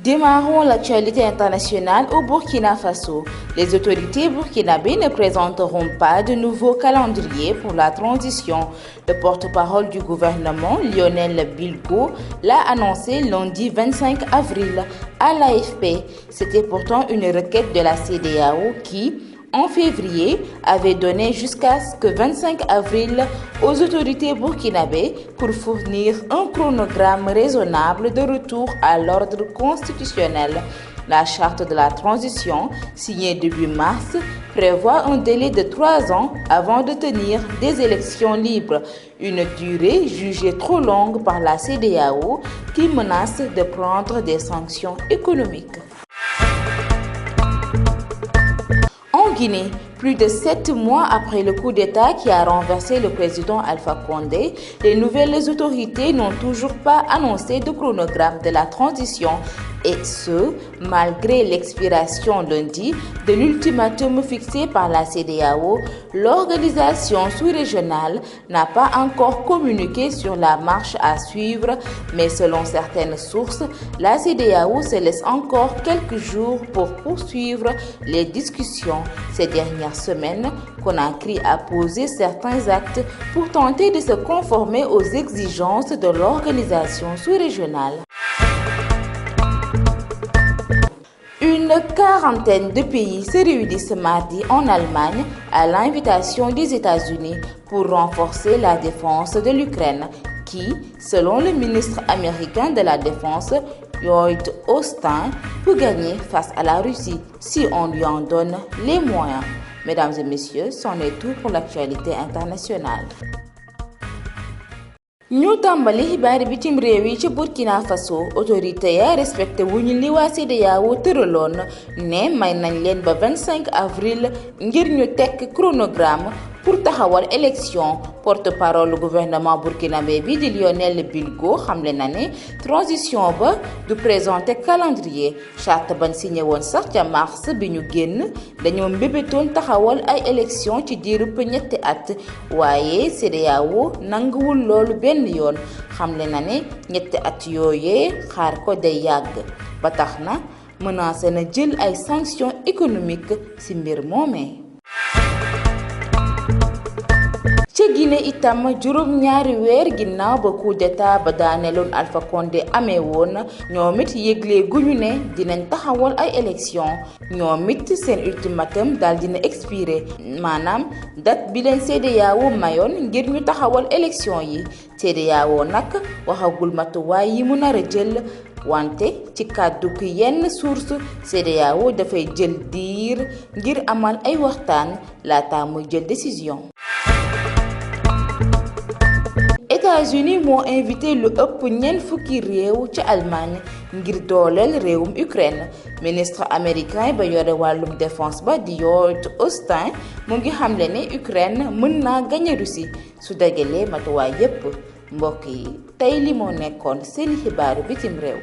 Démarrons l'actualité internationale au Burkina Faso. Les autorités burkinabées ne présenteront pas de nouveau calendrier pour la transition. Le porte-parole du gouvernement, Lionel Bilgo, l'a annoncé lundi 25 avril à l'AFP. C'était pourtant une requête de la CEDEAO qui, en février, avait donné jusqu'à ce que 25 avril aux autorités burkinabées pour fournir un chronogramme raisonnable de retour à l'ordre constitutionnel. La charte de la transition, signée début mars, prévoit un délai de 3 ans avant de tenir des élections libres, une durée jugée trop longue par la CEDEAO qui menace de prendre des sanctions économiques. En Guinée, plus de 7 mois après le coup d'État qui a renversé le président Alpha Condé, les nouvelles autorités n'ont toujours pas annoncé de chronogramme de la transition, et ce, malgré l'expiration lundi de l'ultimatum fixé par la CEDEAO. L'organisation sous-régionale n'a pas encore communiqué sur la marche à suivre, mais selon certaines sources, la CEDEAO se laisse encore quelques jours pour poursuivre les discussions. Ces dernières semaines, Conakry a posé certains actes pour tenter de se conformer aux exigences de l'organisation sous-régionale. Une quarantaine de pays se réunissent mardi en Allemagne à l'invitation des États-Unis pour renforcer la défense de l'Ukraine qui, selon le ministre américain de la Défense, Lloyd Austin, peut gagner face à la Russie si on lui en donne les moyens. Mesdames et messieurs, c'en est tout pour l'actualité internationale. ñu tàmbali xibaari bitim réew yi ci Burkina Faso autorité ya respecté wuñu li waa CEDEAO tëraloon ne may nañ leen ba 25 avril ngir ñu tekk chronogramme pour taxawal élection. Porte-parole gouvernement burkinabé bi di Lionel Bilgo xamle na ne transition ba du présenter calendrier. Charte ban signé woon sax ca mars bi ñu génn dañoo mbébétoon taxawal ay élection ci diirub ñetti at waaye CEDEAO nanguwul loolu benn yoon. Xamle na ne ñetti at yooyee xaar ko day yàgg ba tax na menacé na jël ay sanctions économiques ci mbir moomee. ca Guinée itam juróom-ñaari weer ginnaaw ba coup d'état ba daaneloon Alpha Condé amee woon ñoom it yëgle guñu ne dinañ taxawal ay élection ñoom it seen ultimatum daal dina expiré maanaam date bi leen CEDEAO mayoon ngir ñu taxawal élection yi. CEDEAO nag waxagul matuwaay yi mu nar a jël wante ci kàddu ki yenn source CEDEAO dafay jël diir ngir amal ay waxtaan laata muy jël décision. États-Unis moo invité lu ëpp ñeent fukki réew ci Allemagne ngir dooleel réewum Ukraine. Ministre américain ba yore wàllum défense ba di Lloyd Austin mu ngi xamle ne Ukraine mën naa gañe Russie su dajalee matuwaay yépp. Mbokk yi tey li moo nekkoon seen xibaaru bitim réew.